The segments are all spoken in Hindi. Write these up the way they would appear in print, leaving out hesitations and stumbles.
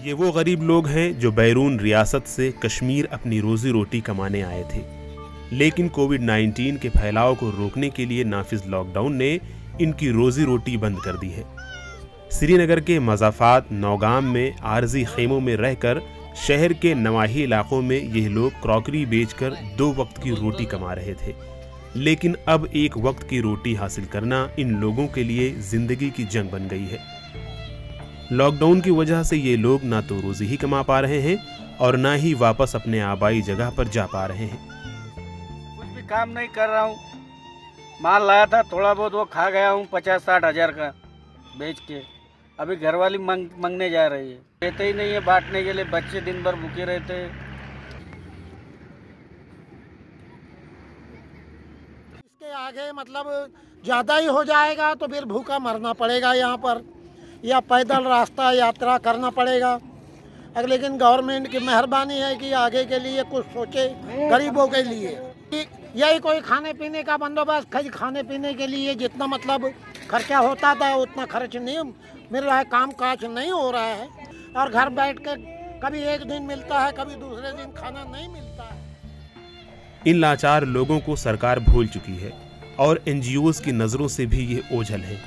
ये वो गरीब लोग हैं जो बैरून रियासत से कश्मीर अपनी रोजी रोटी कमाने आए थे, लेकिन कोविड-19 के फैलाव को रोकने के लिए नाफिज लॉकडाउन ने इनकी रोजी रोटी बंद कर दी है। श्रीनगर के मज़ाफ़ात नौगाम में आरजी खेमों में रहकर शहर के नवाही इलाकों में ये लोग क्रॉकरी बेचकर 2 वक्त की रोटी कमा रहे थे, लेकिन अब 1 वक्त की रोटी हासिल करना इन लोगों के लिए जिंदगी की जंग बन गई है। लॉकडाउन की वजह से ये लोग ना तो रोजी ही कमा पा रहे हैं और ना ही वापस अपने आबाई जगह पर जा पा रहे हैं। कुछ भी काम नहीं कर रहा हूँ, माल लाया था थोड़ा बहुत वो खा गया हूँ 50-60 हज़ार का बेच के। अभी घरवाली मांगने जा रही है, देते ही नहीं है बांटने के लिए, बच्चे दिन भर भूखे रहते हैं। इसके आगे मतलब ज़्यादा ही हो जाएगा तो फिर भूखा मरना पड़ेगा यहाँ पर, या पैदल रास्ता यात्रा करना पड़ेगा। लेकिन गवर्नमेंट की मेहरबानी है कि आगे के लिए कुछ सोचे गरीबों के लिए। यही कोई खाने पीने का बंदोबस्त, खाने पीने के लिए जितना मतलब खर्चा होता था उतना खर्च नहीं मिल रहा है, काम काज नहीं हो रहा है, और घर बैठ के कभी एक दिन मिलता है, कभी दूसरे दिन खाना नहीं मिलता है। इन लाचार लोगों को सरकार भूल चुकी है और एनजीओज की नज़रों से भी ये ओझल है।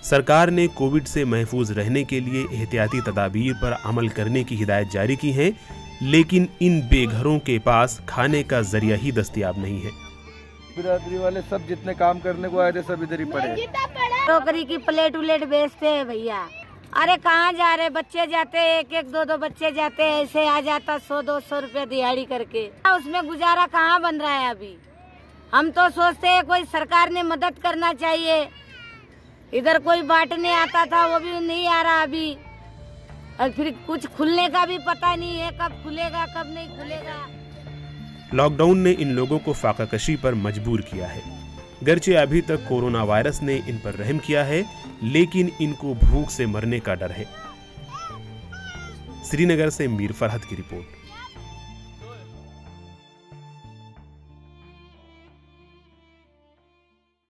सरकार ने कोविड से महफूज रहने के लिए एहतियाती तदाबीर पर अमल करने की हिदायत जारी की है, लेकिन इन बेघरों के पास खाने का जरिया ही दस्तयाब नहीं है। बिरादरी वाले सब जितने काम करने को आए थे सब इधर ही पड़े। टोकरी की प्लेट उलेट बेचते हैं भैया। अरे कहाँ जा रहे बच्चे, जाते हैं 1-1, 2-2 बच्चे जाते हैं, ऐसे आ जाता 100-200 रुपया दिहाड़ी करके। उसमें गुजारा कहाँ बन रहा है अभी। हम तो सोचते हैं कोई सरकार ने मदद करना चाहिए। इधर कोई बांटने आता था वो भी नहीं आ रहा अभी, और फिर कुछ खुलने का भी पता नहीं है, कब खुलेगा कब नहीं खुलेगा। लॉकडाउन ने इन लोगों को फाकाकशी पर मजबूर किया है। गर्चे अभी तक कोरोना वायरस ने इन पर रहम किया है, लेकिन इनको भूख से मरने का डर है। श्रीनगर से मीर फरहत की रिपोर्ट।